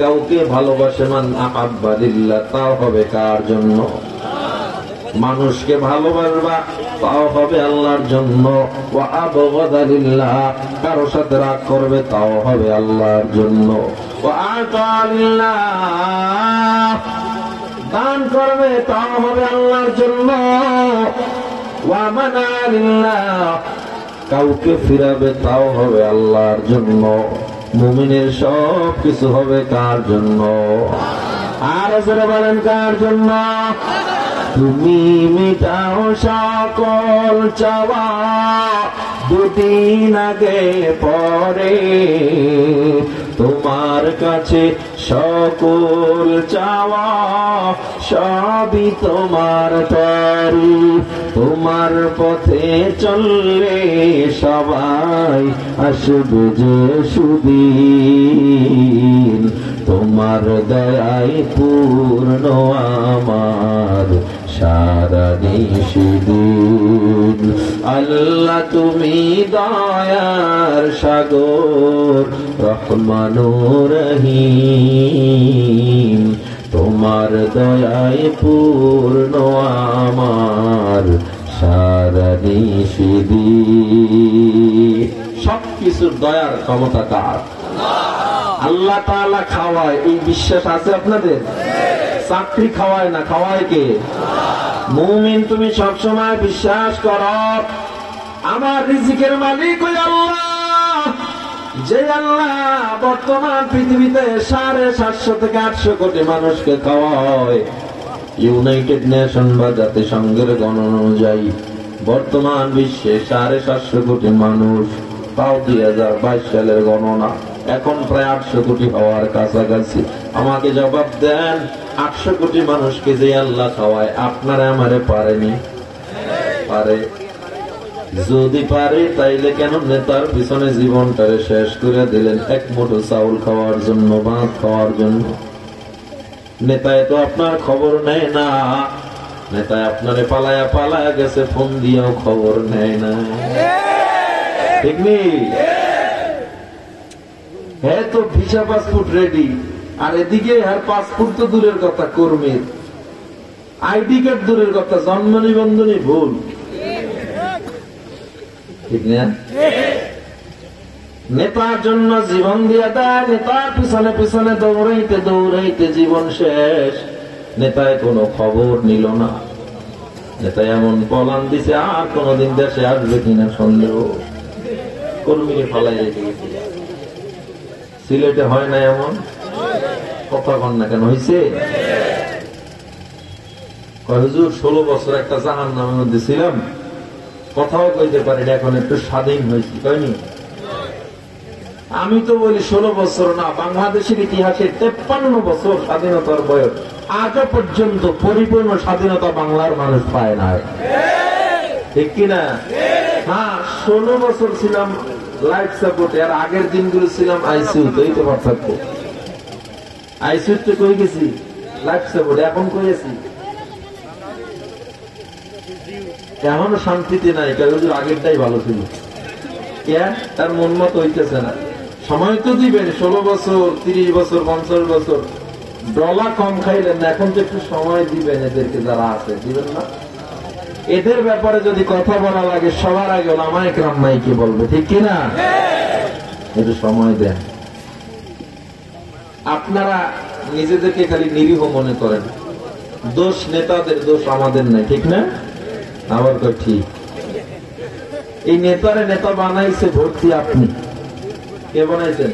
কাউকে ভালোবাসে মান আহাব্বা লিল্লাহ, তাও হবে কার জন্য? মানুষকে ভালোবাসবা তাও হবে আল্লাহর জন্য। ওয়া আবগাদা লিল্লাহ, কারো সাথে রাগ করবে তাও হবে আল্লাহর জন্য। ওয়া আতা লিল্লাহ, দান করবে তাও হবে আল্লাহর জন্য। ওয়া মানা লিল্লাহ, কাউকে ফিরাবে তাও হবে আল্লাহর জন্য। মুমিনের সব কিছু হবে কার জন্য? আর যারা বলেন কার জন্য? তুমি মিটাও সকল চাওয়া, দুদিন আগে পরে তোমার কাছে সকল চাওয়া, সবই তোমার তরি। তোমার পথে চললে সবাই আসবে যে সুদিন, তোমার দয়ায় পূর্ণ আমার সারা নিশিদিন। আল্লাহ তুমি দয়ার সাগর, রহমানুর রহিম, তোমার দয়ায় পূর্ণ আমার সারা নিশিদিন। সবকিছুর দয়ার ক্ষমতা কার? আল্লাহ তাআলা খাওয়ায়, এই বিশ্বাস আছে আপনাদের? চাকরি খাওয়ায় না, খাওয়ায় কে? মুমিন তুমি সবসময় বিশ্বাস করো আমার রিজিকের মালিক ওই আল্লাহ, যে আল্লাহ বর্তমান পৃথিবীতে 750 থেকে 800 কোটি মানুষকে খাওয়ায়। ইউনাইটেড নেশন বা জাতিসংঘের গণনা অনুযায়ী বর্তমান বিশ্বে 750 কোটি মানুষ, তাও 2022 সালের গণনা, এখন প্রায় 800 কোটি হওয়ার কাছাকাছি। আমাকে জবাব দেন, 800 কোটি মানুষকে যে আল্লাহ খাওয়ায়, আপনারা আমারে পারেনি? পারে। যদি পারে তাইলে কেন নেতার পিছনে জীবনটারে শেষ করে দিলেন এক মুঠো চাউল খাওয়ার জন্য, ভাত খাওয়ার জন্য? নেতায় তো আপনার খবর নেয় না, নেতায় আপনারে পালায়া পালায়া গেছে, ফোন দিয়েও খবর নেয় না, ঠিক নেই? হ্যাঁ, তো ভিসা পাসপোর্ট রেডি, আর এদিকে আর পাসপোর্ট তো দূরের কথা, কর্মীর আইডি কার্ড দূরের কথা, জন্ম নিবন্ধনই ভুল, ঠিক না? নেতার জন্য জীবন দিয়ে দেয়, নেতার পিছনে পিছনে দৌড়াইতে দৌড়াইতে জীবন শেষ। নেতায় কোনো খবর নিল না, নেতায় এমন পলান দিছে আর কোনদিন দেশে আসবে কিনা সন্দেহ। কর্মীকে ফালাই রেখে গেছে। সিলেটে হয় না এমন? কথা কন না কেন? হয়েছে? হুজুর 16 বছর একটা জাহান্নামের মধ্যে ছিলাম, কথাও কইতে পারি না, এখন একটু স্বাধীন হয়েছি, কয়নি? আমি তো বলি 16 বছর না, বাংলাদেশের ইতিহাসে 53 বছর স্বাধীনতার বয়স, আজও পর্যন্ত পরিপূর্ণ স্বাধীনতা বাংলার মানুষ পায় না, ঠিক কিনা? হ্যাঁ, 16 বছর ছিলাম লাইফ সাপোর্টে, আর আগের দিনগুলো ছিলাম আইসিইউতে, এই তো পার্থক্য। আইসিইউতে কই গেছি, লাইফ সাপোর্টে, এখন কই আছি? এখনো শান্তিতে নাই, কারণ আগেরটাই ভালো ছিল। তার মন মতো হইতেছে না। সময় তো দিবেন, 16 বছর 30 বছর 50 বছর, ডলা কম খাইলেন না, এখন তো একটু সময় দিবেন এদেরকে, যারা আছে, দিবেন না? এদের ব্যাপারে যদি কথা বলা লাগে সবার আগে ওলামায়ে কেরাম মাইকে বলবে, ঠিক কিনা? একটু সময় দেন। আপনারা নিজেদেরকে খালি নিরীহ মনে করেন, দোষ নেতাদের, দোষ আমাদের নাই, ঠিক না? আবার তো ঠিক। এই নেতারে নেতা বানাইছে ভর্তি আপনি, কে বানাইছেন?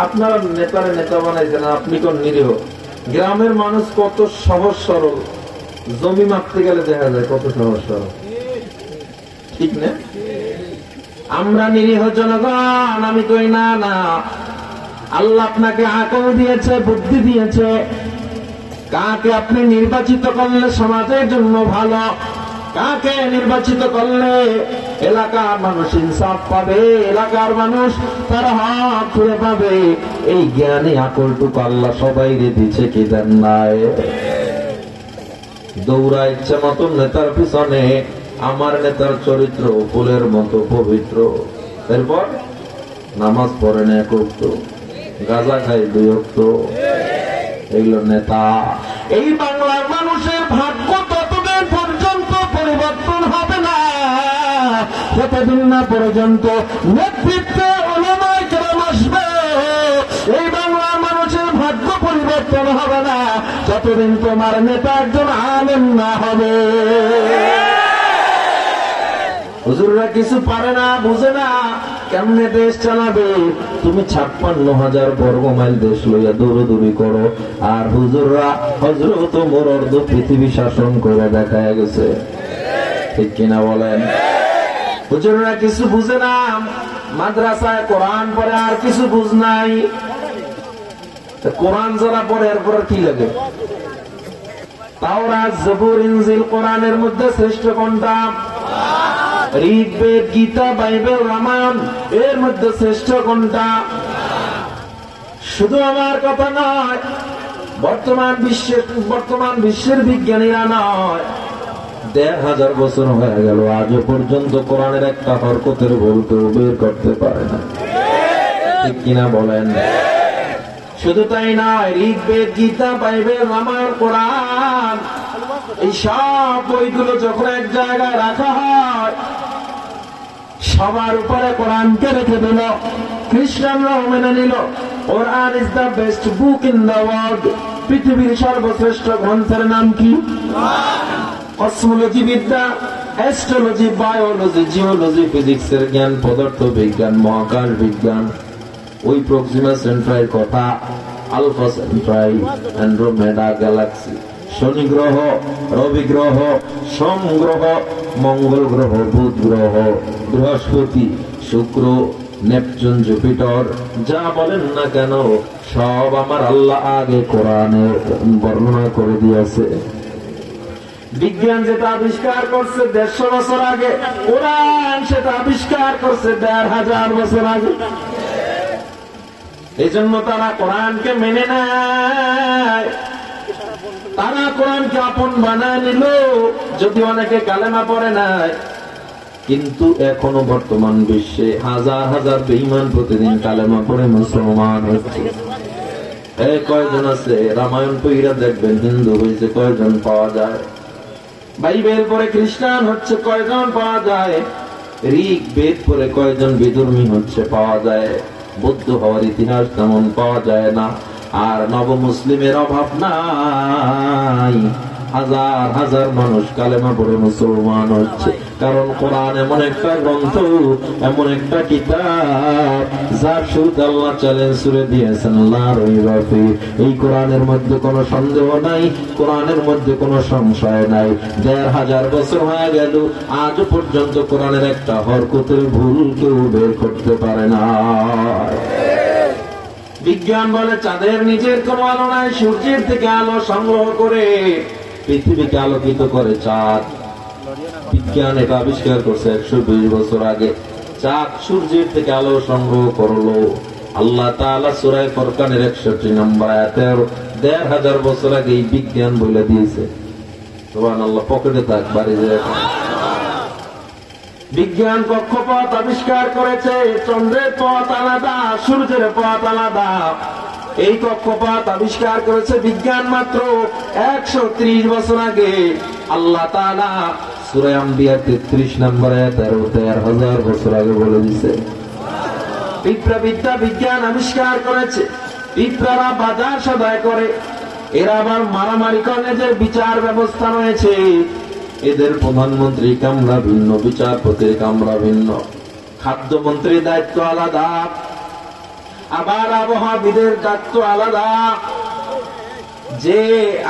আপনারা নেতারে নেতা বানাইছেন, আপনি কোন নিরীহ। গ্রামের মানুষ কত সহজ সরল, জমি মাপতে গেলে দেখা যায় কত সহজ সরল, ঠিক না? আমরা নিরীহ জনগণ, আমি কই না না, আল্লাহ আপনাকে আকল দিয়েছে, বুদ্ধি দিয়েছে, কাকে আপনি নির্বাচিত করলে সমাজের জন্য ভালো, কাকে নির্বাচিত করলে এলাকার মানুষ ইনসাফ পাবে, এলাকার মানুষ তার হক ফিরে পাবে, এই জ্ঞানী আকলটুকু আল্লাহ সবাই দিচ্ছে, কি দেন নাই? দৌড়া ইচ্ছা মতন নেতার পিছনে, আমার নেতার চরিত্র ফুলের মতো পবিত্র, এরপর নামাজ পড়ে না করত, গাঁজা খাই 2 ওয়াক্ত, এগুলো নেতা। এই বাংলার মানুষের ভাগ্য ততদিন পর্যন্ত পরিবর্তন হবে না যতদিন না পর্যন্ত নেতৃত্বে উলামায়ে কেরাম আসবে। এই বাংলার মানুষের ভাগ্য পরিবর্তন হবে না যতদিন তোমার নেতা একজন আলেম না হবে। হুজুররা কিছু পারে না, বুঝে না কেমনে দেশ চালাবে। তুমি 56,000 বর্গ মাইল দেশ লইয়া দৌড়দৌড়ি করো, আর হুজুররা হযরত ওমর অর্ধ পৃথিবী শাসন করে দেখায় গেছে। ঠিক কিনা বলেন? হুজুররা কিছু বুঝে না, মাদ্রাসায় কোরআন পড়ে আর কিছু বুঝ নাই। কোরআন যারা পড়ে এরপর কি লাগে? তাওরাত, জবুর, ইনজিল, কোরআনের মধ্যে শ্রেষ্ঠ কোনটা? ঋগ্বেদ, গীতা, বাইবেল, রামায়ণ, এর মধ্যে শ্রেষ্ঠ কোনটা? শুধু আমার কথা নয়, বর্তমান বিশ্বের বিজ্ঞানীরা নয়, 1,500 বছর হয়ে গেল আজও পর্যন্ত কোরআনের একটা হরকতের ভুল কেউ বের করতে পারে না। ঠিক কিনা বলেন? শুধু তাই নয়, ঋগ্বেদ, গীতা, বাইবেল, রামায়ণ, কোরআন, এই সব বইগুলো যখন এক জায়গায় রাখা হয়, সবার উপরে কোরআনকে রেখে দিল, খ্রিস্টানরাও মেনে নিল। Quran is the best book in the world. পৃথিবীর সর্বশ্রেষ্ঠ গ্রন্থের নাম কি? কসমোলজি বিদ্যা, অ্যাস্ট্রোলজি, বায়োলজি, জিওলজি, ফিজিক্সের জ্ঞান, পদার্থ বিজ্ঞান, মহাকাশ বিজ্ঞান, ওই প্রক্সিমা সেন্ট্রাইর কথা, আলফা সেন্ট্রাই, অ্যান্ড্রোমেডা গ্যালাক্সি, শনি গ্রহ, রবি গ্রহ, সোম গ্রহ, মঙ্গল গ্রহ, বুধ গ্রহ, বৃহস্পতি, শুক্র, নেপচুন, জুপিটার, যা বলেন না কেন সব আমার আল্লাহ আগে কোরআনে বর্ণনা করে দিয়েছে। বিজ্ঞান যেটা আবিষ্কার করছে 150 বছর আগে, কোরআন সেটা আবিষ্কার করছে 1,500 বছর আগে। এই জন্য তারা কোরআনকে মেনে নেয়, তারা কোরআনকে আপন বানায় নিল, যদি অনেকে কালেমা পড়ে নাই। কিন্তু এখনো বর্তমান বিশ্বে হাজার হাজার বেঈমান প্রতিদিন কালেমা পড়ে মুসলমান হচ্ছে। কয়জন আছে রামায়ণ পড়া দেখবেন হিন্দু হয়েছে, কয়জন পাওয়া যায়? বাইবেল পড়ে খ্রিস্টান হচ্ছে, কয়জন পাওয়া যায়? ঋগ্বেদ পড়ে কয়জন বিধর্মী হচ্ছে পাওয়া যায়? বৌদ্ধ হওয়ার ইতিহাস তেমন পাওয়া যায় না। আর নব মুসলিমের অভাব নাই, হাজার হাজার মানুষ কালেমা পড়ে মুসলমান হচ্ছে। কারণ কোরআন এমন একটা গ্রন্থ, এমন একটা কিতাব যার শুরুতে আল্লাহ চ্যালেঞ্জ করে দিয়েছেন, লা রাইবা ফিহি। এই কোরআনের মধ্যে কোনো সন্দেহ নাই, কোরআনের মধ্যে কোনো সংশয় নাই। 1,500 বছর হয়ে গেল, আজ পর্যন্ত কোরআনের একটা হরকতের ভুল কেউ বের করতে পারে না। বিজ্ঞান বলে চাঁদের নিজের কোনো আলো নাই, সূর্যের থেকে আলো সংগ্রহ করে পৃথিবীকে আলোকিত করে চাঁদ। বিজ্ঞান এটা আবিষ্কার করছে 120 বছর আগে। চাঁদ সূর্যের থেকে আলো সংগ্রহ করলো আল্লাহ তাআলা সূরা ফুরকানের 61 নম্বর আয়াতে 1,500 বছর আগে এই বিজ্ঞান বলে দিয়েছে। সুবহানাল্লাহ, পকেটে থাক বাড়ি যায়। বিজ্ঞান কক্ষপথ আবিষ্কার করেছে, চন্দ্রের পথ আলাদা, সূর্যের পথ আলাদা। এই কক্ষপথ আবিষ্কার করেছে বিজ্ঞান মাত্র 130 বছর আগে। আল্লাহ তাআলা সূরা আম্বিয়া 33 নম্বর আয়াতে 13,000 বছর আগে বলে দিয়েছে। পিঁপড়াবিদ্যা বিজ্ঞান আবিষ্কার করেছে। পিঁপড়ারা বাজার সদাই করে, এরা আবার মারামারি করে, যে বিচার ব্যবস্থা রয়েছে। এদের প্রধানমন্ত্রী কামরা ভিন্ন, বিচারপতির কামরা ভিন্ন, খাদ্যমন্ত্রীর দায়িত্ব আলাদা, আবার আবহাওয়াবিদের দায়িত্ব আলাদা। যে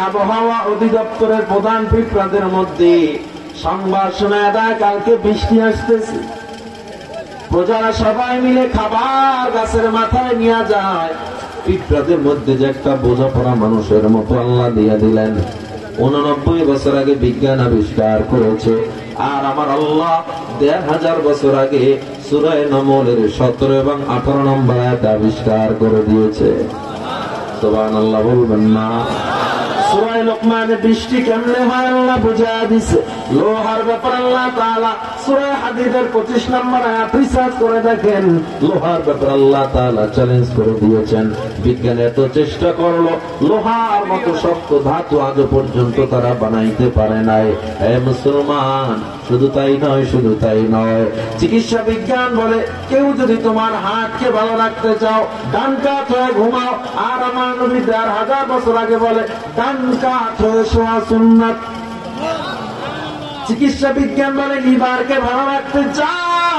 আবহাওয়া অধিদপ্তরের প্রধান পিঁপড়াদের মধ্যে সংবাদ শোনা দেয় কালকে বৃষ্টি আসতেছে, প্রজারা সবাই মিলে খাবার গাছের মাথায় নিয়ে যায়। পিঁপড়াদের মধ্যে যে একটা বোঝাপড়া মানুষের মতো আল্লাহ দিয়ে দিলেন। 89 বছর আগে বিজ্ঞান আবিষ্কার করেছে। আর আমার আল্লাহ 1,500 বছর আগে সূরা নামলের 17 এবং 18 নম্বর আয়াত আবিষ্কার করে দিয়েছে। সুবহানাল্লাহ বলবেন না? সূরা লোকমানে বৃষ্টি কেমনে হয় আল্লাহ বুঝায়া দিছে। লোহার ব্যাপার আল্লাহ তাআলা সূরা হাদীদের 25 নম্বর আয়াত রিসার্চ করে দেখেন, লোহার ব্যাপার আল্লাহ তাআলা চ্যালেঞ্জ করে দিয়েছেন। বিজ্ঞান এত চেষ্টা করলো, লোহার মতো শক্ত ধাতু আজ পর্যন্ত তারা বানাইতে পারে নাই। হে মুসলমান, শুধু তাই নয়, শুধু তাই নয়, চিকিৎসা বিজ্ঞান বলে কেউ যদি তোমার হার্টকে ভালো রাখতে চাও, ডান কাত হয়ে ঘুমাও। আর আমার নবী 1000 বছর আগে বলে ডান কাত হয়ে শোয়া সুন্নাত। চিকিৎসা বিজ্ঞান বলে লিভারকে ভালো রাখতে চাও,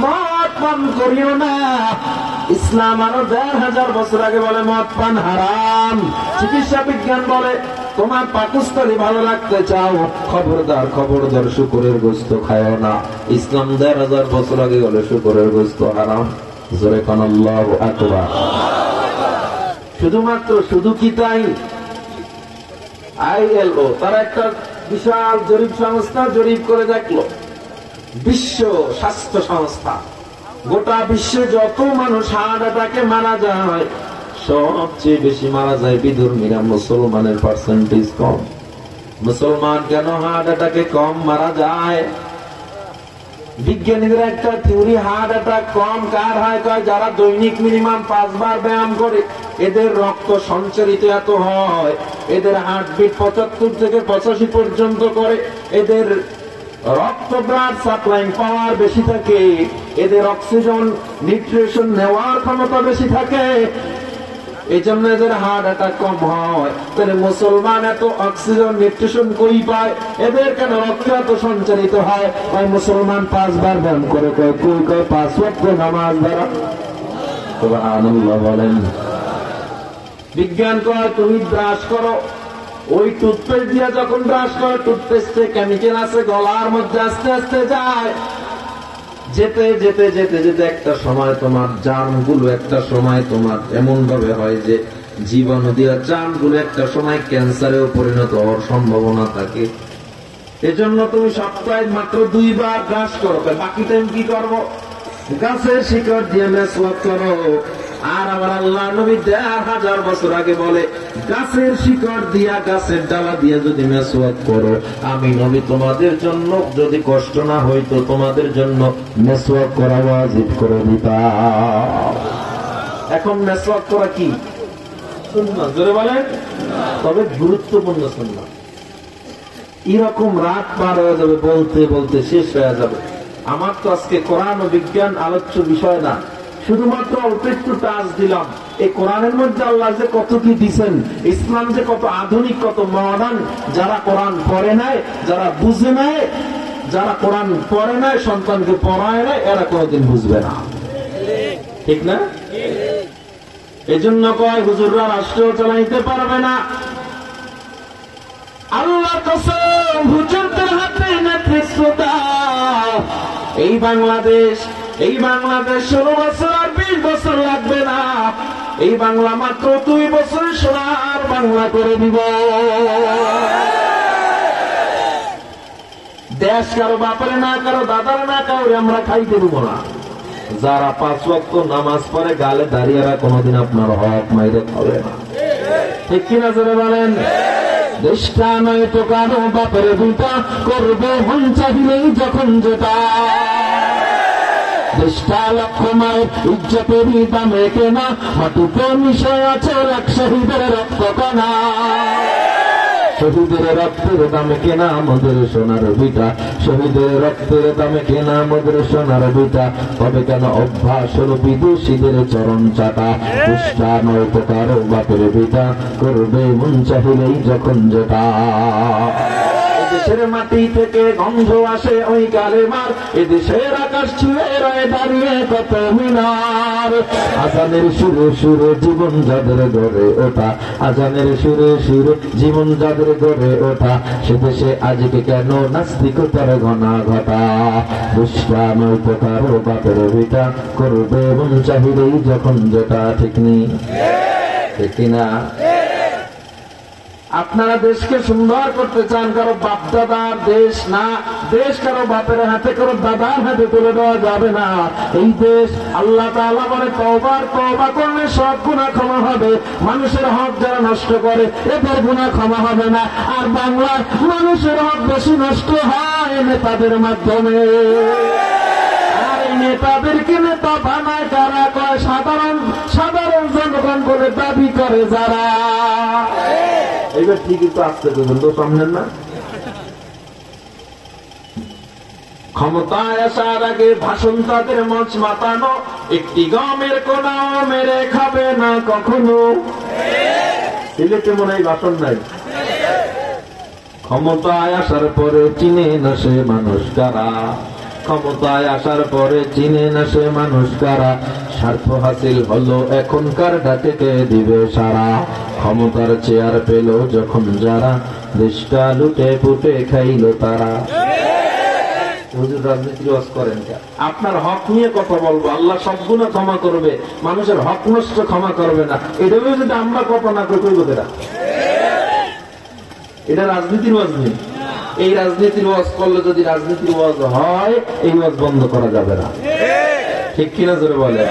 মদ পান করিও না। ইসলাম আরো 1000 বছর আগে বলে মদ পান হারাম। চিকিৎসা বিজ্ঞান বলে তোমার পাকস্থলী ভালো রাখতে চাও, খবরদার খবরদার শুকরের গোশত খায়ও না। ইসলাম 1000 বছর আগে বলে শুকরের গোশত হারাম। জোরে কান আল্লাহু আকবার। শুধুমাত্র শুধু কি তাই? ILO তারা একটা বিশাল জরিপ সংস্থা জরিপ করে দেখলো, বিশ্ব স্বাস্থ্য সংস্থা, গোটা বিশ্বে যত মানুষ হার্ট অ্যাটাকে মারা যায়, সবচেয়ে বেশি মারা যায় বিধর্মীরা। মুসলমানের পার্সেন্টেজ কম। মুসলমান কেন হার্ট অ্যাটাকে কম মারা যায়? বিজ্ঞানীদের একটা থিওরি, হার্ট অ্যাটাক কম কার হয়? কয় যারা দৈনিক মিনিমাম 5 বার ব্যায়াম করে, এদের রক্ত সঞ্চারিত এত হয়, এদের হার্টবিট 75 থেকে 85 পর্যন্ত করে, এদের রক্ত ব্লাড সাপ্লাই পাওয়ার বেশি থাকে, এদের অক্সিজেন নিউট্রিশন নেওয়ার ক্ষমতা বেশি থাকে, এই জন্য এদের হার্ট অ্যাটাক কম হয়। তাহলে মুসলমান এত অক্সিজেন নিউট্রিশন কই পায়? এদের কেন রক্ত এত সঞ্চারিত হয়? ওই মুসলমান 5 বার ব্যায়াম করে, কয় 5 ওয়াক্ত নামাজ দ্বারা। সুবহানাল্লাহ বলেন। বিজ্ঞান কয় তুমি ব্রাশ করো, ওই টুথপেস্ট দিয়ে যখন ব্রাশ করো, টুথপেস্টে কেমিক্যাল আছে, গলার মধ্যে আস্তে আস্তে যায়, যেতে যেতে যেতে যেতে একটা সময় তোমার জার্মগুলো, একটা সময় তোমার এমন ভাবে হয় যে জীবাণু দিয়া জার্মগুলো একটা সময় ক্যান্সারেও পরিণত হওয়ার সম্ভাবনা থাকে। এজন্য তুমি সপ্তাহে মাত্র 2 বার ব্রাশ করো, বাকি টাইম কি করবো? গাছের শিকড় দিয়ে মেসওয়াক করো। আর আমার আল্লাহ নবী 1000 বছর আগে বলে গাছের শিকড় দিয়া, গাছের ডালা দিয়ে যদি মেসওয়াক করো, আমি নবী তোমাদের জন্য যদি কষ্ট না হইতো তোমাদের জন্য মেসওয়াক করা ওয়াজিব করে দিতাম। এখন মেসওয়াক করা কি সুন্নাত? জোরে বলেন। তবে গুরুত্বপূর্ণ সুন্নাত। এরকম রাত পার হয়ে যাবে, বলতে বলতে শেষ হয়ে যাবে। আমার তো আজকে কোরআন ও বিজ্ঞান আলোচ্য বিষয় না, শুধুমাত্র অল্প একটু টাচ দিলাম। এই কোরআনের মধ্যে আল্লাহ যে কত কি দিচ্ছেন, ইসলাম যে কত আধুনিক, কত মডার্ন। যারা কোরআন পড়ে নাই, যারা বুঝে নাই, যারা কোরআন পড়ে নাই, সন্তানকে পড়ায় নাই, এরা কোনদিন বুঝবে না। ঠিক না? এই জন্য কয় হুজুররা রাষ্ট্র চালাইতে পারবে না। আল্লাহ কসম, হুজুরদের হাতে নেতৃত্ব দাও। এই বাংলাদেশ 16 বছর আর 20 বছর লাগবে না। এই বাংলা মাত্র 2 বছর সোনার বাংলা করে দিব। দেশ কারো বাপারে না, কারো দাদার না, কারো আমরা খাইতে দেব না। যারা 5 ওয়াক্ত নামাজ পড়ে গালে দাঁড়িয়ে কোনোদিন আপনার হক মাইরে খাবে না। ঠিক কিনা জোরে বলেন। দেশটা নয় তো কারো বাপের দুটা, করবে মন চাহিলেই যখন যেটা। দেশটা লক্ষ মায়ের ইজ্জতেরই দামে কেনা, মাটিতে মিশে আছে লাখ শহীদের রক্ত কণা। শহীদের রক্তের দামে কেনা আমাদের সোনার ভিটা, শহীদের রক্তের দামে কেনা আমাদের সোনার ভিটা। তবে কেন অভ্যাস হল বিদেশিদের চরণ চাটা, দেশটা নয় তো কারো বাপের ভিটা, করবে মন চাহিলেই যখন যেটা। দেশের মাটি থেকে গন্ধ আসে ওই কালেমার, এদেশের আকাশ ছুঁয়ে রয়ে দাঁড়িয়ে কত মিনার। আজানের সুরে সুরে জীবন যাদের গড়ে ওঠা, আজানের সুরে সুরে জীবন যাদের গড়ে ওঠা, সে দেশে আজকে কেন নাস্তিকতার ঘনা ঘটা। দুষ্টা নয়তো কারো বাপের ভিটা, করবে মন চাহিলেই যখন যেটা। ঠিক নেই? ঠিক কিনা? আপনারা দেশকে সুন্দর করতে চান, কারো বাপদাদার দেশ না, দেশ কারো বাপের হাতে, কারো দাদার হাতে তুলে দেওয়া যাবে না। এই দেশ আল্লাহ তাআলা বলে তওবা করলে সব গুনাহ ক্ষমা হবে। মানুষের হক যারা নষ্ট করে এদের গুনাহ ক্ষমা হবে না। আর বাংলার মানুষের হক বেশি নষ্ট হয় নেতাদের মাধ্যমে। আর এই নেতাদেরকে নেতা বানায় কারা? কয় সাধারণ জনগণ বলে দাবি করে যারা। এইবার ঠিকই তো আসতে দেবেন তো সামনের না। ক্ষমতায় আসার আগে ভাষণ তাদের মঞ্চ মাতানো, একটি গমের কোনাও মেরে খাবে না কখনো। সিলেটে মনে হয় ভাষণ নাই। ক্ষমতায় আসার পরে চিনে না সে মানুষ কারা, ক্ষমতায় আসার পরে চিনে না সে মানুষ কারা। স্বার্থ হাসিল হলো এখনকার ডাকে কে দিবে সারা। ক্ষমতার চেয়ার পেল যখন যারা, দেশটা লুটে পুটে খাইল তারা। রাজনীতির ওয়াজ করেন, আপনার হক নিয়ে কথা বলবো, আল্লাহ সব গুনাহ ক্ষমা করবে, মানুষের হক নষ্ট ক্ষমা করবে না। এটা যদি আমরা কথা না করি কইব কেনা? এটা রাজনীতির ওয়াজ নেই। এই রাজনীতির ওয়াজ করলে যদি রাজনীতির ওয়াজ হয়, এই ওয়াজ বন্ধ করা যাবে না। ঠিক কিনা জোরে বলে?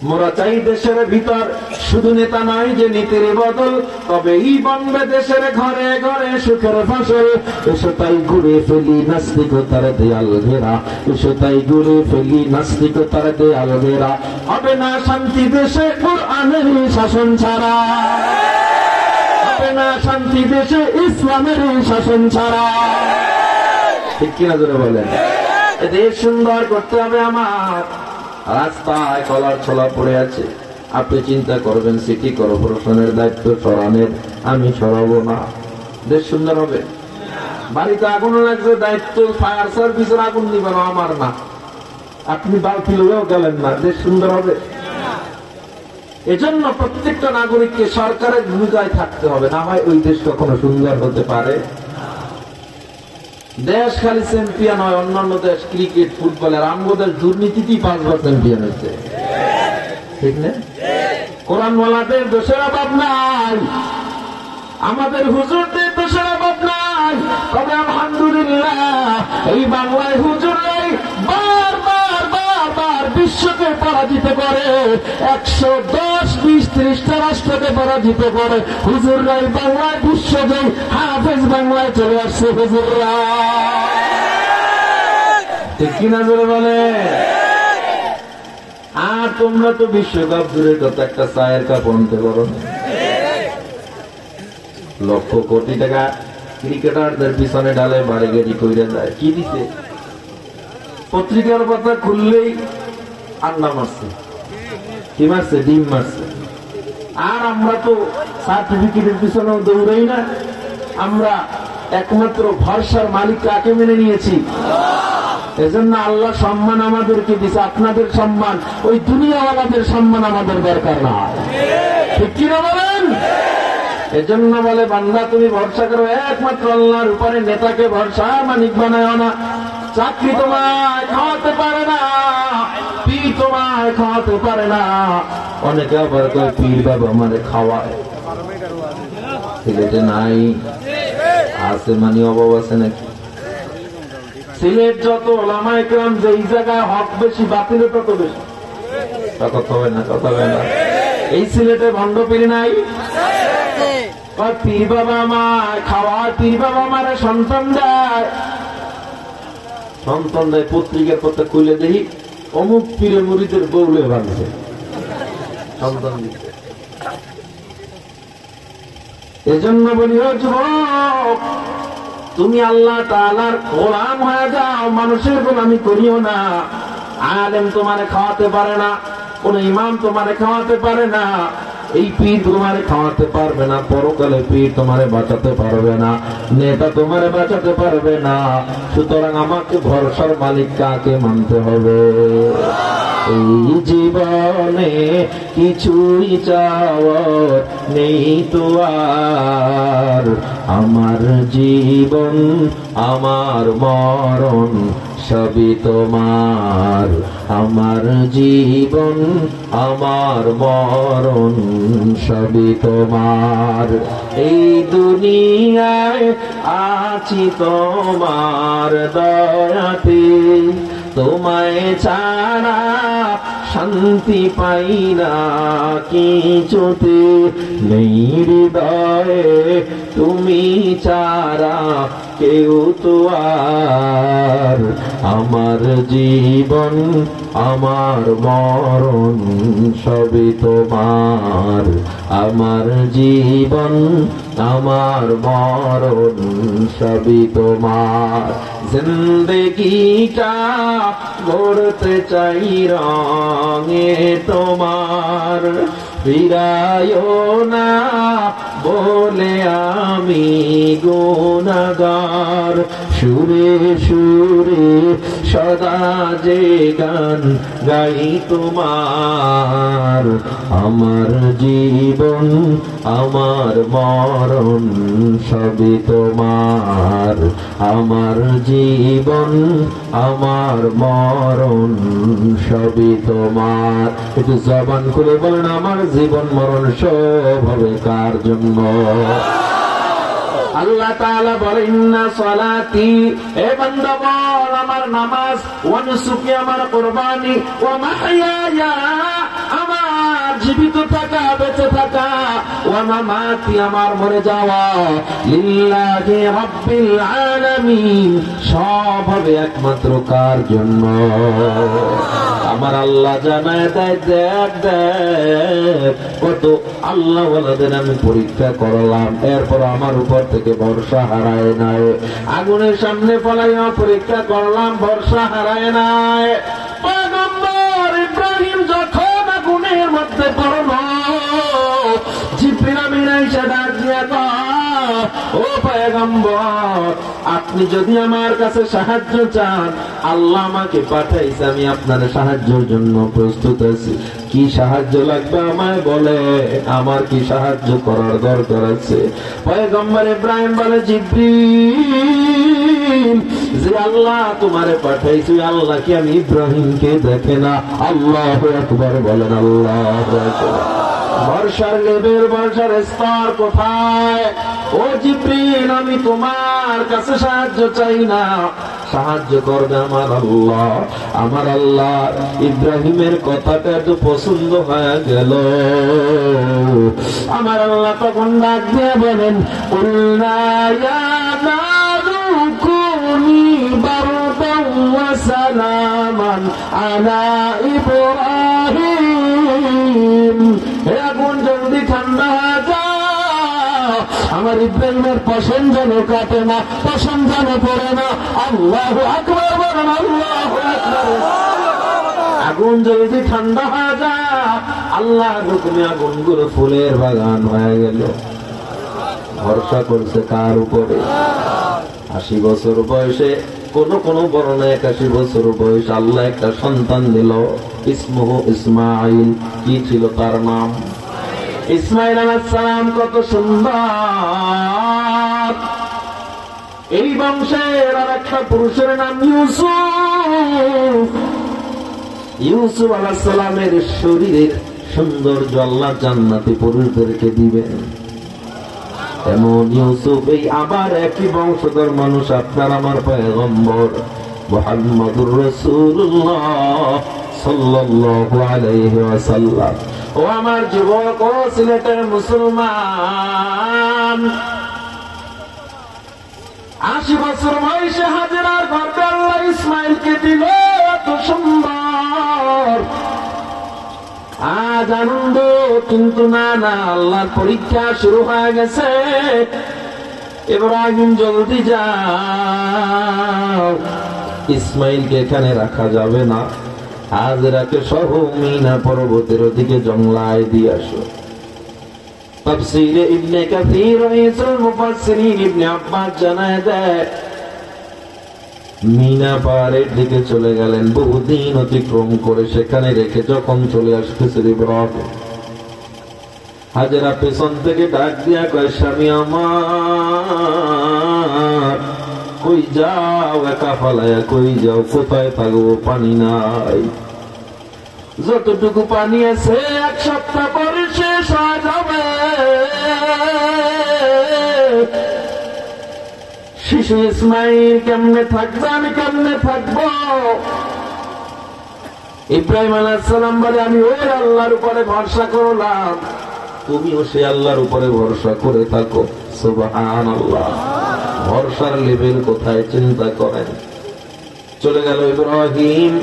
মোরা চাই দেশের ভিতর শুধু নেতা নয় যে নীতির বদল, তবেই বনবে দেশের ঘরে ঘরে সুখের ফসল। এসো তাই ঘুরে ফেলি নাস্তিকতার দেয়াল ঘেরা, এসো তাই ঘুরে ফেলি নাস্তিকতার দেয়াল ঘেরা। হবে না শান্তি দেশে কোরআনের শাসন ছাড়া, হবে না শান্তি দেশে ইসলামের শাসন ছাড়া। ঠিক কিনা জোরে বলেন? দেশ সুন্দর করতে হবে আমার। রাস্তায় কলার ছোলা পড়ে আছে, আপনি চিন্তা করবেন সিটি কর্পোরেশনের দায়িত্ব সরানের, আমি সরাবো না। দেশ সুন্দর হবে? বাড়িতে আগুন লাগছে, দায়িত্ব ফায়ার সার্ভিসের আগুন নিবেন, আমার না। আপনি বালতি লোকেও গেলেন না, দেশ সুন্দর হবে? এজন্য প্রত্যেকটা নাগরিককে সরকারের ভূমিকায় থাকতে হবে, না হয় ওই দেশ কখনো সুন্দর হতে পারে। দেশ খালি চ্যাম্পিয়ন হয়, অন্যান্য দেশ ক্রিকেট ফুটবলের, আমগো দেশ দুর্নীতিতেই 5 বার চ্যাম্পিয়ন হয়েছে। ঠিক না? কোরআনওয়ালাদের দোষের অভাব নাই, আমাদের হুজুরদের দোষের অভাব নাই। তবে আলহামদুলিল্লাহ এই বাংলায় হুজুরাই বারবার বিশ্বকে পরাজিত করে, 110, 20, 30টা রাষ্ট্রকে পরাজিত করে। হুজুররাই বাংলায় বিশ্বজয়ী, হাফেজ বাংলায় চলে আসছে হুজুররা। ঠিক কিনা জোরে বলে? আর তোমরা তো বিশ্বকাপ দূরের কথা, একটা চায়ের কাপ আনতে পারো না। লক্ষ কোটি টাকা ক্রিকেটারদের পিছনে ডালে বাড়ি গাড়ি করে যায়, কি দিতে? পত্রিকার পাতা খুললেই আন্ডা মারছে, কি মারছে? ডিম মারছে। আর আমরা তো সার্টিফিকেটের পিছনেও দৌড়াই না, আমরা একমাত্র ভরসার মালিক কাকে মেনে নিয়েছি। এজন্য আল্লাহ সম্মান আমাদেরকে দিছে, আপনাদের সম্মান, ওই দুনিয়াওয়ালাদের সম্মান আমাদের দরকার না। ঠিক কিনা বলেন? এজন্য বলে বান্দা তুমি ভরসা করো একমাত্র আল্লাহর উপরে, নেতাকে ভরসা মালিক বানায় না। চাকরি তোমায় খাওয়াতে পারে না, পীর তোমায় খাওয়াতে পারে না। অনেকে আবার কয় পীর বাবা আমারে খাওয়ায়। সিলেটে নাই, আছে মানে অভাব আছে নাকি? সিলেট যত ওলামায়ে কেরাম যেই জায়গায় হক বেশি, বাতিল তত বেশি। কথা হবে না, কথা হবে না। এই সিলেটে ভণ্ড পীর নাই, পীর বাবা আমার খাওয়ায়, পীর বাবা আমার সন্তান দেয়, সন্তান দেয়। পত্রিকার পত্র খুলে দেখি অমুক পীরে মুরিদের বউলে ভাঙছে সন্তান দিতে। এজন্য বলি ও যুবক, তুমি আল্লাহ তাআলার গোলাম হয়ে যাও, মানুষের গোলামি করিও না। আলেম তোমারে খাওয়াতে পারে না, কোন ইমাম তোমারে খাওয়াতে পারে না, এই পীর তোমারে খাওয়াতে পারবে না, পরকালে পীর তোমারে বাঁচাতে পারবে না, নেতা তোমারে বাঁচাতে পারবে না। সুতরাং আমাকে ভরসার মালিক কাকে মানতে হবে? এই জীবনে কিছুই চাওয়ার নেই তো আর, আমার জীবন আমার মরণ সবই তোমার। আমার জীবন আমার মরণ সবই তোমার। এই দুনিয়ায় আছি তোমার দয়াতে, তোমায় ছাড়া শান্তি পাই না কিছুতে। নেই হৃদয়ে তুমি ছাড়া কেউ তো আর। আমার জীবন আমার মরণ সবই তোমার। আমার জীবন আমার মরণ সবই তোমার। জিন্দেগিটা গড়তে চাই রঙে তোমার। ফিরায়ো না বলে আমি গুনাহগার। সুরে সুরে সদা যে গান গাই তোমার। আমার জীবন আমার মরণ সবই তোমার। আমার জীবন আমার মরণ সবই তোমার। একটু জবান খুলে বলেন, আমার জীবন মরণ সব হবে কার জন্য? আল্লাহ তাআলা বলেন, ইন্না সালাতি, এ বান্দা বল আমার নামাজ, ওয়া নুসুকি আমার কুরবানি, ওয়া মাহইয়ায়া আমার জীবিত থাকা বেঁচে থাকা, ওয়া মামাতি আমার মরে যাওয়া, লিল্লাহি রাব্বিল আলামিন সব হবে একমাত্র কার জন্য? আমার আল্লাহ জানায় দেয়, দেখ দেখ কত আল্লাহ ওয়ালাদের আমি পরীক্ষা করলাম, এরপর আমার উপর থেকে ভরসা হারায় নাই। আগুনের সামনে ফলাইয়া পরীক্ষা করলাম, ভরসা হারায় নাই। পয়গম্বর ইব্রাহিম যখন আগুনের মধ্যে পড়ল, জিবরিল আমিন এসে ডাক দিয়া কয়, ও পয়গম্বর আপনি যদি আমার কাছে সাহায্য চান, আল্লাহ আমাকে পাঠাইছে, আমি আপনার সাহায্যের জন্য প্রস্তুত আছি। কি সাহায্য লাগবে আমায় বলে, আমার কি সাহায্য করার দরকার আছে? পয়গম্বর ইব্রাহিম বলে, জিবরিল যে আল্লাহ তোমারে পাঠাইছে, আল্লাহ কি আমি ইব্রাহিমকে দেখে না? আল্লাহু আকবার বলেন, আল্লাহু আকবার। ভরসার লেভেল, ভরসার স্তর কোথায়? ও জিবরিল আমি তোমার কাছে সাহায্য চাই না, সাহায্য করবে আমার আল্লাহ। আমার আল্লাহ ইব্রাহিমের কথাটা এত পছন্দ হয়ে গেল। আমার আল্লাহ তখন ডাক দিয়ে বলেন, কুলনা ইয়া নারু কুনি বারদান ওয়া সালামান আলা ইব্রাহিম। হে আগুন জলদি ঠান্ডা হয়ে যা, আমার ইব্রাহিমের পছন্দ যেন কাটে না, পছন্দ যেন পড়ে না। আল্লাহু আকবার বলেন, আল্লাহু আকবার। আগুন জলদি ঠান্ডা হয়ে যা। আল্লাহর হুকুমে আগুনগুলো ফুলের বাগান হয়ে গেল। ভরসা করছে কার উপরে? 80 বছর বয়সে, কোন কোন বর্ণায় 81 বছর বয়স, আল্লাহ একটা সন্তান দিল, ইসমুহু ইসমাইল। কি ছিল তার নাম? ইসমাইল আলাইহিস সালাম। কত সুন্দর! এই বংশের আর একটা পুরুষের নাম ইউসুফ। ইউসুফ আলাইহিস সালামের শরীরের সৌন্দর্য আল্লাহ জান্নাতি পুরুষদেরকে দিবেন। এমন ইউসুফ, এই আবার একই বংশধর মানুষ, আপনার আমার পয়গম্বর মুহাম্মদুর রাসূলুল্লাহ সাল্লাল্লাহু আলাইহি ওয়াসাল্লাম। ও আমার যুবক, ও সিলেটের মুসলমান, 80 বছর বয়সে হাজেরার গর্ভে আল্লাহ ইসমাইলকে দিল। এত সুন্দর, আজ আনন্দ, কিন্তু না না, আল্লাহর পরীক্ষা শুরু হয়ে গেছে। ইব্রাহিম জলদি যাও, ইসমাইলকে এখানে রাখা যাবে না, হাজেরাকে সহ মিনা পর্বতের ওদিকে জংলায় দিয়ে আসো। তাফসীরে ইবনে কাসীর রাইসুল মুফাসসিরিন ইবনে আব্বাস জানায় দেয়, মিনা পাহাড়ের দিকে চলে গেলেন, বহুদিন অতিক্রম করে সেখানে রেখে যখন চলে আসতেছে ইব্রাহিম, হাজেরা পেছন থেকে ডাক দিয়া কয়, স্বামী আমার কই যাও, একা ফালায়া কই যাও, কোথায় থাকবো, পানি নাই। যতটুকু পানি আছে 1 সপ্তাহ পরে শেষ হয়ে যাবে। শিশু ইসমাইল কেমনে থাকবে, আমি কেমনে থাকবো? ইব্রাহিম আলাইহিস সালাম বলে, আমি ওই আল্লাহর উপরে ভরসা করলাম, তুমিও সে আল্লাহর উপরে ভরসা করে থাকো। সুবহানাল্লাহ, ভরসার লেভেল কোথায় চিন্তা করেন। চলে গেল ইব্রাহিম।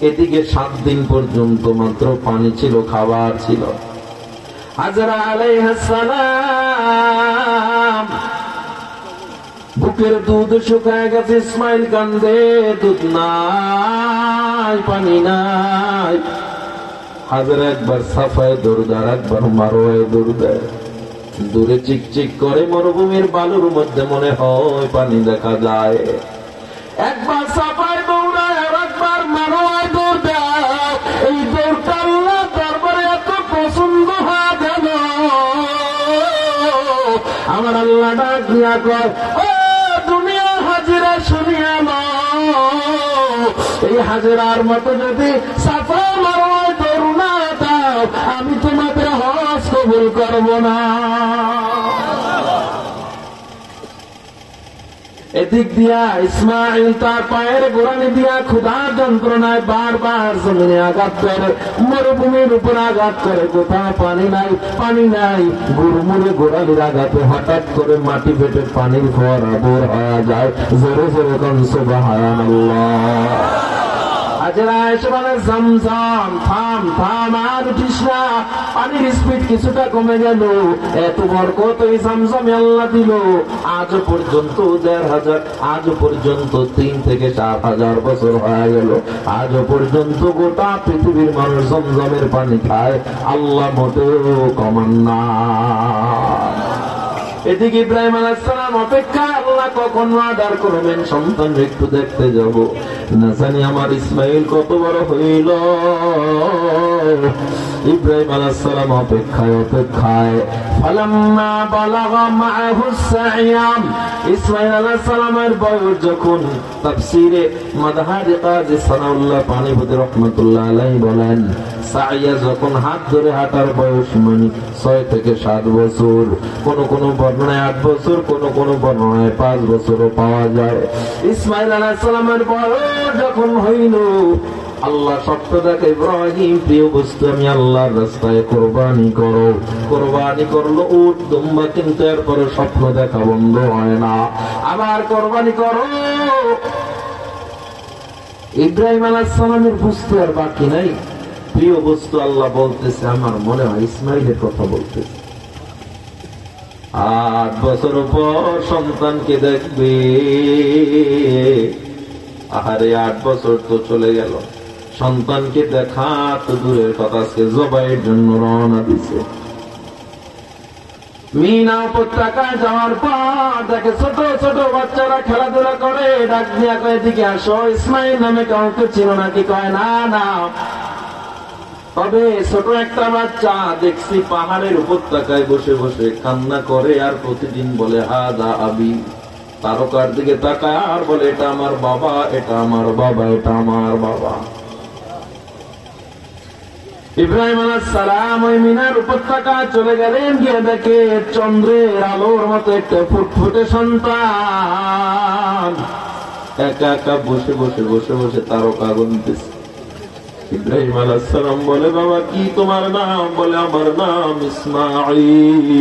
এদিকে 7 দিন পর্যন্ত মাত্র পানি ছিল, খাবার ছিল। হাজরা আলাইহিস সালাম বুকের দুধ শুকায় গেছে, ইসমাইল কান্দে, দুধ নাই, পানি নাই। হাজরা একবার সাফায় দৌড় দেয়, একবার মারোয়ায় দৌড় দেয়। দূরে চিকচিক করে মরুভূমির বালুর মধ্যে মনে হয় পানি দেখা যায়। একবার সাফায় দৌড়ায়, আর একবার মারোয়ায় দৌড় দেয়। এই দৌড়টা আল্লাহ দরবারে এত পছন্দ হয়ে গেল, আমার আল্লাহ ডাক দিয়া কয়, ও দুনিয়া হাজিরা শুনিয়া নাও, এই হাজিরার মতো যদি সাফা মারোয়ায় দৌড় না দাও, আমি তোমাদের হজ কবুল করব না। এদিক দিয়া ইসমাইল তার পায়ের গোড়ালি দিয়া ক্ষুধার যন্ত্রণায় বারবার জমিনে আঘাত করে, মরুভূমির উপর আঘাত করে, কোথাও পানি নাই, পানি নাই। গুড়মুড়ে গোড়ালির আঘাতে হঠাৎ করে মাটি ফেটে পানির ফোয়ারা বের হয়ে যায়। জোরে জোরে কোন সুবহানাল্লাহ। হাজেরা এসে বলে, জমজম থাম থাম, আর উঠিস না, পানির স্পিড কিছুটা কমে গেল। এত বরকত এই জমজমে আল্লাহ দিল। আজ পর্যন্ত 1500, আজ পর্যন্ত 3 থেকে 4000 বছর হয়ে গেল, আজ পর্যন্ত গোটা পৃথিবীর মানুষ জমজমের পানি খায়, আল্লাহ মোটেও কমান না। এদিকে ইব্রাহিম আলাইহিস সালাম অপেক্ষা, আল্লাহ কখন অর্ডার করবেন সন্তান একটু দেখতে যাব। না জানি আমার ইসমাইল কত বড় হইল। ইব্রাহিম আলাইহিস সালাম অপেক্ষায় অপেক্ষায়, ফালাম্মা বালাগা মাআহু সাইয়াম, ইসমাইল আলাইহিস সালামের বয়স যখন, তাফসীরে মাদহাজ কাজী সানাউল্লাহ পানিপতি রাহমাতুল্লাহ আলাইহি বলেন, সাইয়া যখন হাত ধরে হাঁটার বয়স মানে 6 থেকে 7 বছর, কোন কোন বর্ণনায় 8 বছর, কোন কোন বর্ণনায় 5 বছরও পাওয়া যায়। ইসমাইল আলাইহিস সালামের বয়স যখন হইল, আল্লাহ শর্ত দেখে, ইব্রাহিম প্রিয় বস্তু আমি আল্লাহর রাস্তায় কোরবানি করো। কোরবানি করলো উট দুম্বা, কিন্তু এরপরে স্বপ্ন দেখা বন্ধ হয় না, আবার কোরবানি করো। ইব্রাহিম আলাইহিস সালামের বুঝতে আর বাকি নাই, প্রিয় বস্তু আল্লাহ বলতেছে, আমার মনে হয় ইসমাইলের কথা বলতেছে। 8 বছর পর সন্তানকে দেখবে। আহারে 8 বছর তো চলে গেল, সন্তানকে দেখা তো দূরের কথা, আজকে জবাইয়ের জন্য রওনা দিছে। মিনা উপত্যকায় যাওয়ার পর দেখে ছোট ছোট বাচ্চারা খেলাধুলা করে, ডাক দিয়া কয়, এদিকে আসো, ইসমাইল নামে কাউকে ছিল নাকি? কয় না না, তবে ছোট একটা বাচ্চা দেখছি পাহাড়ের উপত্যকায় বসে বসে কান্না করে, আর প্রতিদিন বলে হাদা আবি, তারকার দিকে তাকায় আর বলে, এটা আমার বাবা, এটা আমার বাবা, এটা আমার বাবা। ইব্রাহিম আলাইহিস সালাম ওই মিনার উপত্যকায় চলে গেলেন, গিয়ে দেখে চন্দ্রের আলোর মতো একটা ফুটফুটে সন্তান একা একা বসে বসে বসে বসে তারকা গুনতেছে। ইব্রাহিম আলাইহিস সালাম বলে, বাবা কি তোমার নাম? বলে, আমার নাম ইসমাঈল।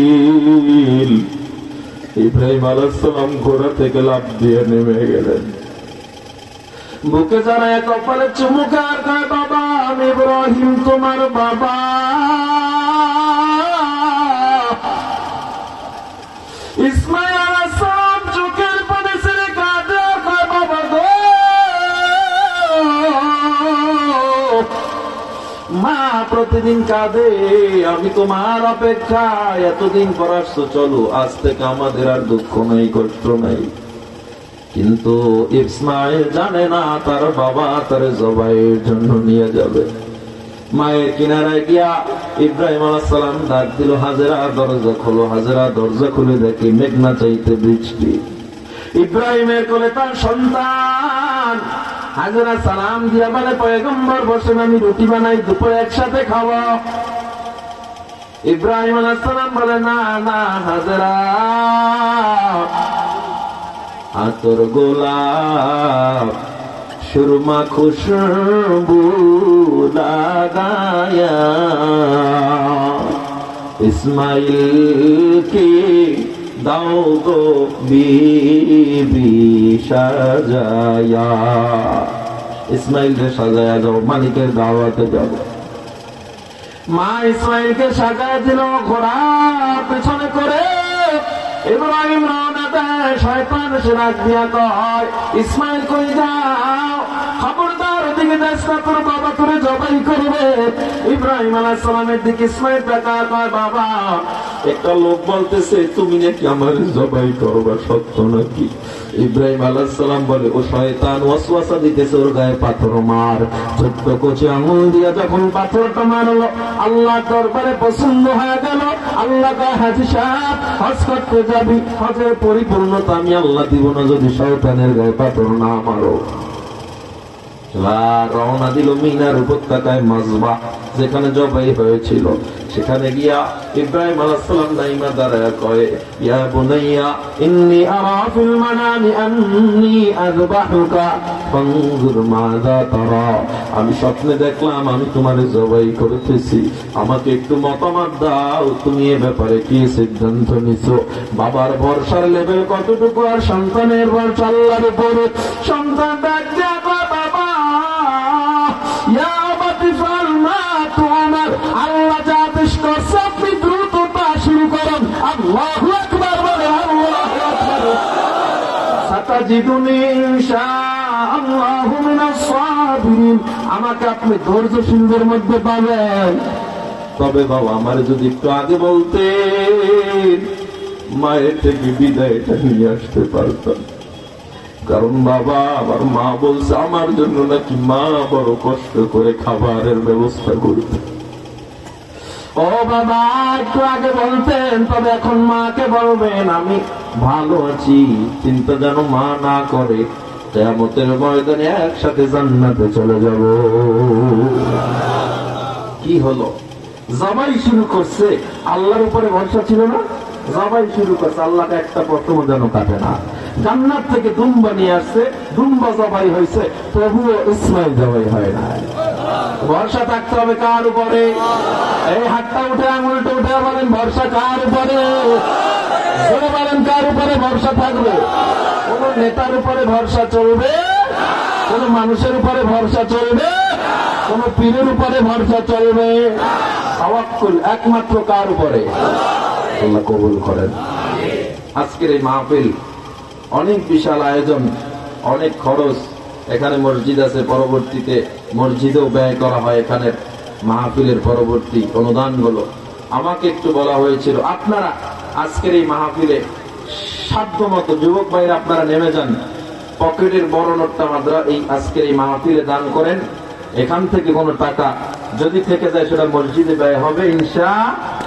ইব্রাহিম আলাইহিস সালাম ঘোড়া থেকে লাফ দিয়ে নেমে গেলেন, বুকে জড়ায় কপালে চুমুকার কয়, বাবা আমি ইব্রাহিম তোমার বাবা। ইসমাঈল আলাইহিস সালাম চোখের পানি ছেড়ে কাঁদে, কয়, বাবা গো, মা প্রতিদিন কাঁদে, আমি তোমার অপেক্ষায়, এতদিন পর আসছো, চলো আজ থেকে আমাদের আর দুঃখ নাই, কষ্ট নাই। কিন্তু ইসমাঈল জানে না তার বাবা তার জবাইয়ের জন্য নিয়ে যাবে। মায়ের কিনারায় গিয়া ইব্রাহিম আলাইহিস সালাম ডাক দিল, হাজেরা দরজা খোলো। হাজেরা দরজা খুলে দেখে মেঘনা চাইতে বৃষ্টি। ইব্রাহিমের কোলে তার সন্তান হাজরা সালাম দিয়া বলে, পয়গম্বর বসেন, আমি রুটি বানাই, দুপুরে একসাথে খাবো। ইব্রাহিম আলাইহিস সালাম বলে, না না হাজরা, আতর গোলাপ সুরমা খুশবু লাগায়া ইসমাইল কে দাও গো বিবি সাজায়া। ইসমাইল কে সাজায়া যাও, মালিকের দাওয়াতে যাবো। মা ইসমাইলকে সাজায় দিল ঘোড়া পেছনে করে। ইব্রাহিম রওনা দেয়, শয়তান সে রাগ দিয়া কয়, ইসমাইল কই যাও, খবরদার ওদিকে যাস না, তোর বাবা তোরে জবাই করবে। ইব্রাহিম আলাইহিস সালামের দিকে ইসমাইল তাকায়, কয় বাবা, একটা লোক বলতেছে তুমি নাকি আমার জবাই করবা, সত্য নাকি? ইব্রাহিম আলাইহিস সালাম বলে, ও শয়তান ওয়াসওয়াসা দিতেছে, ওর গায়ে পাথর মার। ছোট্ট কচি আঙুল দিয়া যখন পাথরটা মারলো, আল্লাহ দরবারে পছন্দ হয়ে গেল। আল্লাহ কয়, হাজী সাহেব হজ করতে যাবি, হজের পরিপূর্ণতা আমি আল্লাহ দিব না যদি শয়তানের গায়ে পাথর না মারো। রওনা দিল মিনার উপত্যকায়, মাজবা যেখানে জবাই হয়েছিল সেখানে গিয়া ইব্রাহিম আলাইহিস সালাম নাইমা দাঁড়ায় কয়, ইয়া বুনাইয়া ইন্নী আরা ফিল মানামি আন্নী আযবাহুকা ফানজুর মাযা তারা। আমি স্বপ্নে দেখলাম আমি তোমারে জবাই করতেছি, আমাকে একটু মতামত দাও, তুমি এ ব্যাপারে কি সিদ্ধান্ত নিছো? বাবার ভরসার লেভেল কতটুকু আর সন্তানের ভরসা আল্লাহর উপরে? সন্তান ডাক দিয়া কয়, বাবা ইয়া আবাতি ফাল মা তু'মার, আল্লাহ যা আদেশ করছে আপনি দ্রুত তা শুরু করুন। আল্লাহু আকবার বলে, আল্লাহু আকবার। সাতাজিদুনি ইনশাআল্লাহু মিনাস সাবিরিন, আমাকে আপনি ধৈর্যশীলদের মধ্যে পাবেন। তবে বাবা আমার যদি একটু আগে বলতেন, মায়ের থেকে বিদায়টা নিয়ে আসতে পারতাম। কারণ বাবা আমার মা বলছে আমার জন্য নাকি মা বড় কষ্ট করে খাবারের ব্যবস্থা করতে। ও বাবা একটু আগে বলতেন, তবে এখন মাকে বলবেন আমি ভালো আছি, চিন্তা যেন মা না করে, কিয়ামতের ময়দানে একসাথে জান্নাতে চলে যাব। কি হলো? জবাই শুরু করছে, আল্লাহর উপরে ভরসা ছিল না, জবাই শুরু করছে, আল্লাহকে একটা প্রথম যেন কাটে না। জান্নাত থেকে দুম্বা নিয়ে আসছে, দুম্বা জবাই হয়েছে, তবুও ইসমাইল জবাই হয় না। ভরসা থাকতে হবে কার উপরে? এই হাতটা উঠে আঙুলটা উঠে বলেন, ভরসা কার উপরে? বলেন কার উপরে ভরসা থাকবে? কোন নেতার উপরে ভরসা চলবে? কোন মানুষের উপরে ভরসা চলবে? কোন পীরের উপরে ভরসা চলবে? তাওয়াক্কুল একমাত্র কার উপরে? আল্লাহ কবুল করেন। আজকের এই মাহফিল অনেক বিশাল আয়োজন, অনেক খরচ, এখানে মসজিদ আছে, পরবর্তীতে মসজিদেও ব্যয় করা হয় এখানে মাহফিলের পরবর্তী অনুদানগুলো। আমাকে একটু বলা হয়েছিল আপনারা আজকের এই মাহফিলে সাধ্য মতো যুবক ভাইরা আপনারা নেমে যান, পকেটের বড় নোটটা মাদ্রা এই আজকের এই মাহফিলে দান করেন। এখান থেকে কোনো টাকা যদি থেকে যায় সেটা মসজিদে ব্যয় হবে ইনশাআল্লাহ।